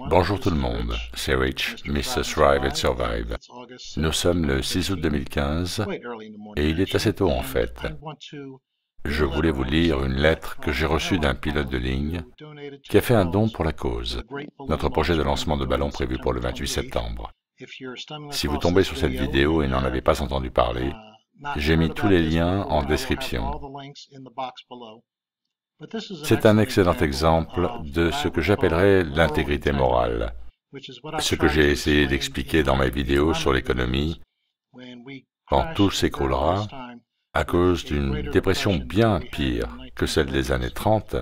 Bonjour tout le monde, c'est Rich, Mr. Thrive and Survive. Nous sommes le 6 août 2015 et il est assez tôt en fait. Je voulais vous lire une lettre que j'ai reçue d'un pilote de ligne qui a fait un don pour la cause, notre projet de lancement de ballon prévu pour le 28 septembre. Si vous tombez sur cette vidéo et n'en avez pas entendu parler, j'ai mis tous les liens en description. C'est un excellent exemple de ce que j'appellerais l'intégrité morale, ce que j'ai essayé d'expliquer dans mes vidéos sur l'économie quand tout s'écroulera à cause d'une dépression bien pire que celle des années 30.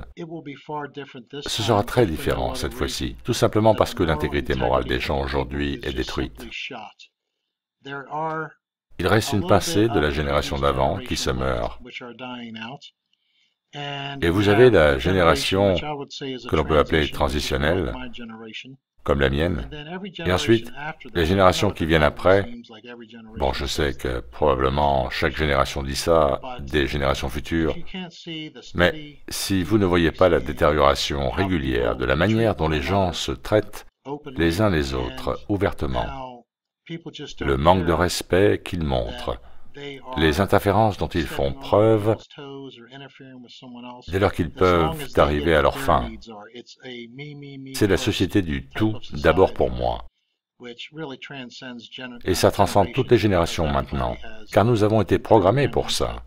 Ce sera très différent cette fois-ci, tout simplement parce que l'intégrité morale des gens aujourd'hui est détruite. Il reste une pincée de la génération d'avant qui se meurt. Et vous avez la génération que l'on peut appeler transitionnelle, comme la mienne, et ensuite, les générations qui viennent après. Bon, je sais que probablement chaque génération dit ça, des générations futures, mais si vous ne voyez pas la détérioration régulière de la manière dont les gens se traitent les uns les autres ouvertement, le manque de respect qu'ils montrent, les interférences dont ils font preuve dès lors qu'ils peuvent arriver à leur fin. C'est la société du tout d'abord pour moi. Et ça transcende toutes les générations maintenant, car nous avons été programmés pour ça.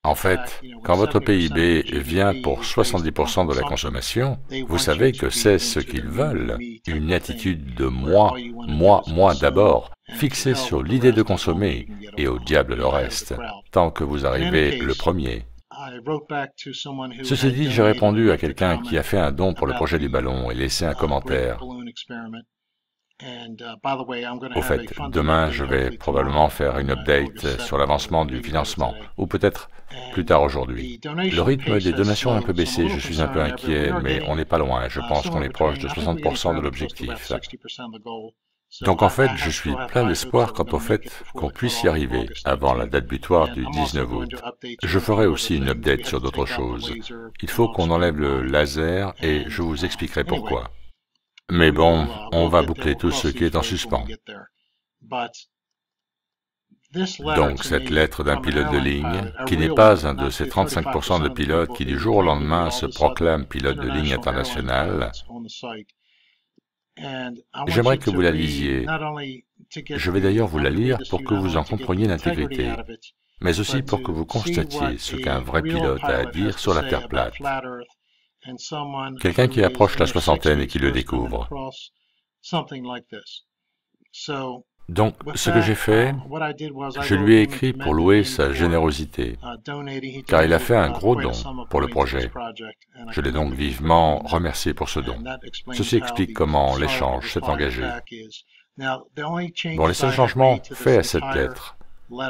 En fait, quand votre PIB vient pour 70% de la consommation, vous savez que c'est ce qu'ils veulent, une attitude de moi d'abord, fixée sur l'idée de consommer, et au diable le reste, tant que vous arrivez le premier. Ceci dit, j'ai répondu à quelqu'un qui a fait un don pour le projet du ballon et laissé un commentaire. Au fait, demain, je vais probablement faire une update sur l'avancement du financement, ou peut-être plus tard aujourd'hui. Le rythme des donations a un peu baissé, je suis un peu inquiet, mais on n'est pas loin, je pense qu'on est proche de 60% de l'objectif. Donc en fait, je suis plein d'espoir quant au fait qu'on puisse y arriver avant la date butoir du 19 août. Je ferai aussi une update sur d'autres choses. Il faut qu'on enlève le laser et je vous expliquerai pourquoi. Mais bon, on va boucler tout ce qui est en suspens. Donc cette lettre d'un pilote de ligne, qui n'est pas un de ces 35% de pilotes qui du jour au lendemain se proclament pilote de ligne international, j'aimerais que vous la lisiez. Je vais d'ailleurs vous la lire pour que vous en compreniez l'intégrité, mais aussi pour que vous constatiez ce qu'un vrai pilote a à dire sur la Terre plate. Quelqu'un qui approche la soixantaine et qui le découvre. Donc, ce que j'ai fait, je lui ai écrit pour louer sa générosité, car il a fait un gros don pour le projet. Je l'ai donc vivement remercié pour ce don. Ceci explique comment l'échange s'est engagé. Bon, les seuls changements faits à cette lettre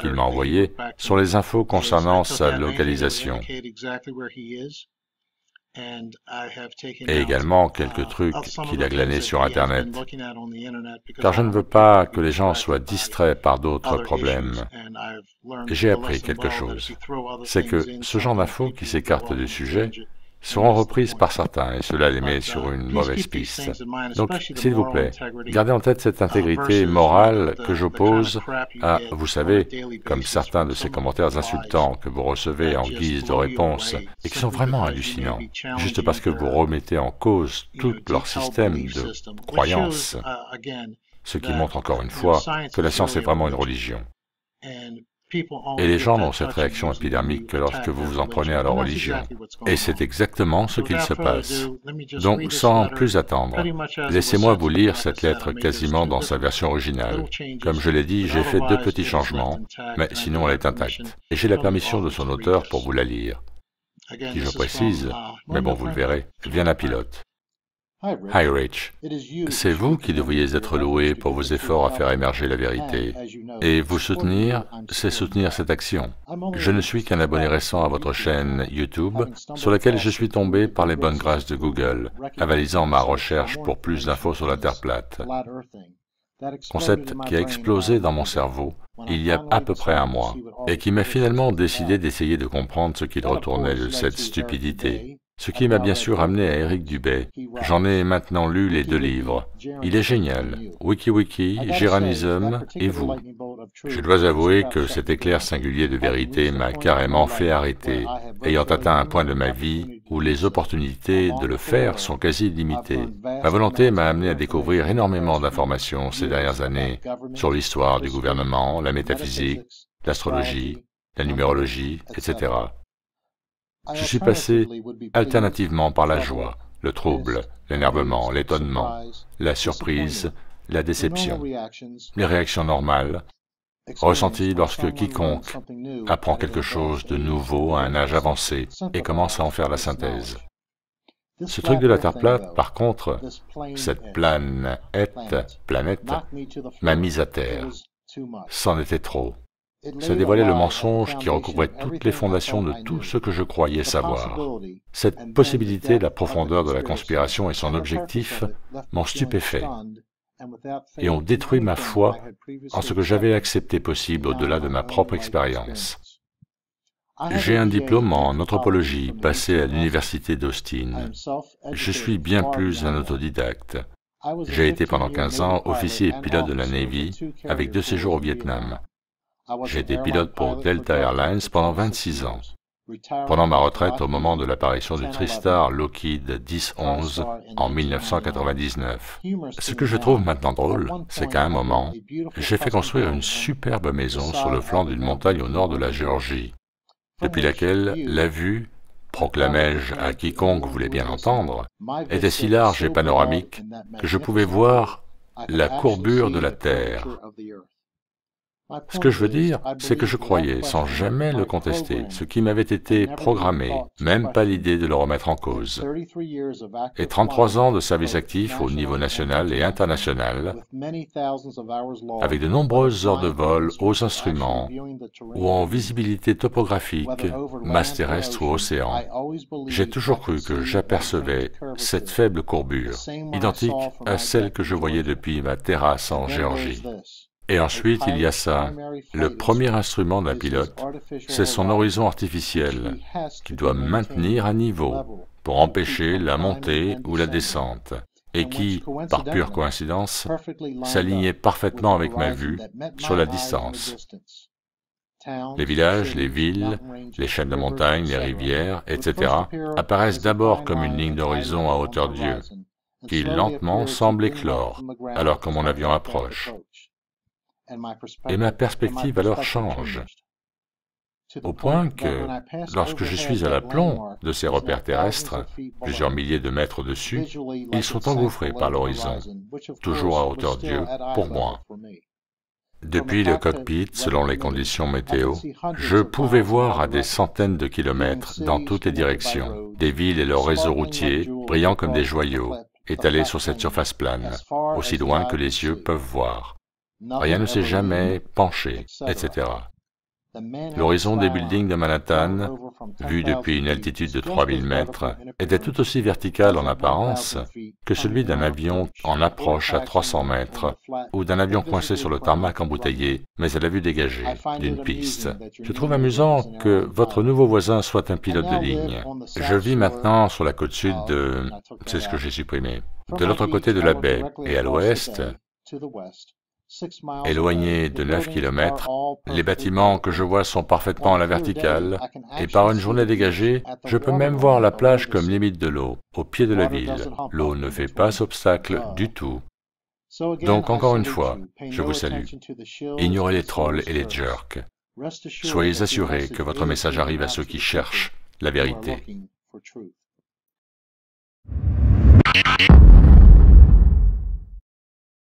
qu'il m'a envoyée sont les infos concernant sa localisation, et également quelques trucs qu'il a glanés sur Internet, car je ne veux pas que les gens soient distraits par d'autres problèmes. Et j'ai appris quelque chose, c'est que ce genre d'infos qui s'écartent du sujet seront reprises par certains, et cela les met sur une mauvaise piste. Donc, s'il vous plaît, gardez en tête cette intégrité morale que j'oppose à, vous savez, comme certains de ces commentaires insultants que vous recevez en guise de réponse, et qui sont vraiment hallucinants, juste parce que vous remettez en cause tout leur système de croyances, ce qui montre encore une fois que la science est vraiment une religion. Et les gens ont cette réaction épidermique que lorsque vous vous en prenez à leur religion. Et c'est exactement ce qu'il se passe. Donc, sans plus attendre, laissez-moi vous lire cette lettre quasiment dans sa version originale. Comme je l'ai dit, j'ai fait 2 petits changements, mais sinon elle est intacte. Et j'ai la permission de son auteur pour vous la lire, qui, je précise, mais bon, vous le verrez, vient d'un pilote. Hi Rich, c'est vous qui devriez être loué pour vos efforts à faire émerger la vérité. Et vous soutenir, c'est soutenir cette action. Je ne suis qu'un abonné récent à votre chaîne YouTube, sur laquelle je suis tombé par les bonnes grâces de Google, avalisant ma recherche pour plus d'infos sur la Terre plate. Concept qui a explosé dans mon cerveau il y a à peu près un mois, et qui m'a finalement décidé d'essayer de comprendre ce qu'il retournait de cette stupidité. Ce qui m'a bien sûr amené à Eric Dubay. J'en ai maintenant lu les 2 livres. Il est génial. WikiWiki, Jeranism et vous. Je dois avouer que cet éclair singulier de vérité m'a carrément fait arrêter, ayant atteint un point de ma vie où les opportunités de le faire sont quasi illimitées. Ma volonté m'a amené à découvrir énormément d'informations ces dernières années sur l'histoire du gouvernement, la métaphysique, l'astrologie, la numérologie, etc. Je suis passé alternativement par la joie, le trouble, l'énervement, l'étonnement, la surprise, la déception, les réactions normales, ressenties lorsque quiconque apprend quelque chose de nouveau à un âge avancé et commence à en faire la synthèse. Ce truc de la Terre plate, par contre, cette planète, m'a mis à terre. C'en était trop. Ça dévoilait le mensonge qui recouvrait toutes les fondations de tout ce que je croyais savoir. Cette possibilité de la profondeur de la conspiration et son objectif m'ont stupéfait et ont détruit ma foi en ce que j'avais accepté possible au-delà de ma propre expérience. J'ai un diplôme en anthropologie passé à l'université d'Austin. Je suis bien plus un autodidacte. J'ai été pendant 15 ans officier et pilote de la Navy avec 2 séjours au Vietnam. J'ai été pilote pour Delta Airlines pendant 26 ans. Pendant ma retraite au moment de l'apparition du TriStar Lockheed 10-11 en 1999. Ce que je trouve maintenant drôle, c'est qu'à un moment, j'ai fait construire une superbe maison sur le flanc d'une montagne au nord de la Géorgie, depuis laquelle la vue, proclamai-je à quiconque voulait bien entendre, était si large et panoramique que je pouvais voir la courbure de la Terre. Ce que je veux dire, c'est que je croyais, sans jamais le contester, ce qui m'avait été programmé, même pas l'idée de le remettre en cause. Et 33 ans de service actif au niveau national et international, avec de nombreuses heures de vol aux instruments ou en visibilité topographique, masse terrestre ou océan, j'ai toujours cru que j'apercevais cette faible courbure, identique à celle que je voyais depuis ma terrasse en Géorgie. Et ensuite, il y a ça. Le premier instrument d'un pilote, c'est son horizon artificiel, qu'il doit maintenir à niveau pour empêcher la montée ou la descente, et qui, par pure coïncidence, s'alignait parfaitement avec ma vue sur la distance. Les villages, les villes, les chaînes de montagnes, les rivières, etc. apparaissent d'abord comme une ligne d'horizon à hauteur d'yeux, qui lentement semble éclore, alors que mon avion approche. Et ma perspective alors change, au point que, lorsque je suis à l'aplomb de ces repères terrestres, plusieurs milliers de mètres au-dessus, ils sont engouffrés par l'horizon, toujours à hauteur d'yeux, pour moi. Depuis le cockpit, selon les conditions météo, je pouvais voir à des centaines de kilomètres, dans toutes les directions, des villes et leurs réseaux routiers, brillant comme des joyaux, étalés sur cette surface plane, aussi loin que les yeux peuvent voir. Rien ne s'est jamais penché, etc. L'horizon des buildings de Manhattan, vu depuis une altitude de 3000 mètres, était tout aussi vertical en apparence que celui d'un avion en approche à 300 mètres, ou d'un avion coincé sur le tarmac embouteillé, mais à la vue dégagée d'une piste. Je trouve amusant que votre nouveau voisin soit un pilote de ligne. Je vis maintenant sur la côte sud de... c'est ce que j'ai supprimé. De l'autre côté de la baie, et à l'ouest, éloigné de 9 km, les bâtiments que je vois sont parfaitement à la verticale, et par une journée dégagée, je peux même voir la plage comme limite de l'eau, au pied de la ville. L'eau ne fait pas obstacle du tout. Donc encore une fois, je vous salue. Ignorez les trolls et les jerks. Soyez assurés que votre message arrive à ceux qui cherchent la vérité.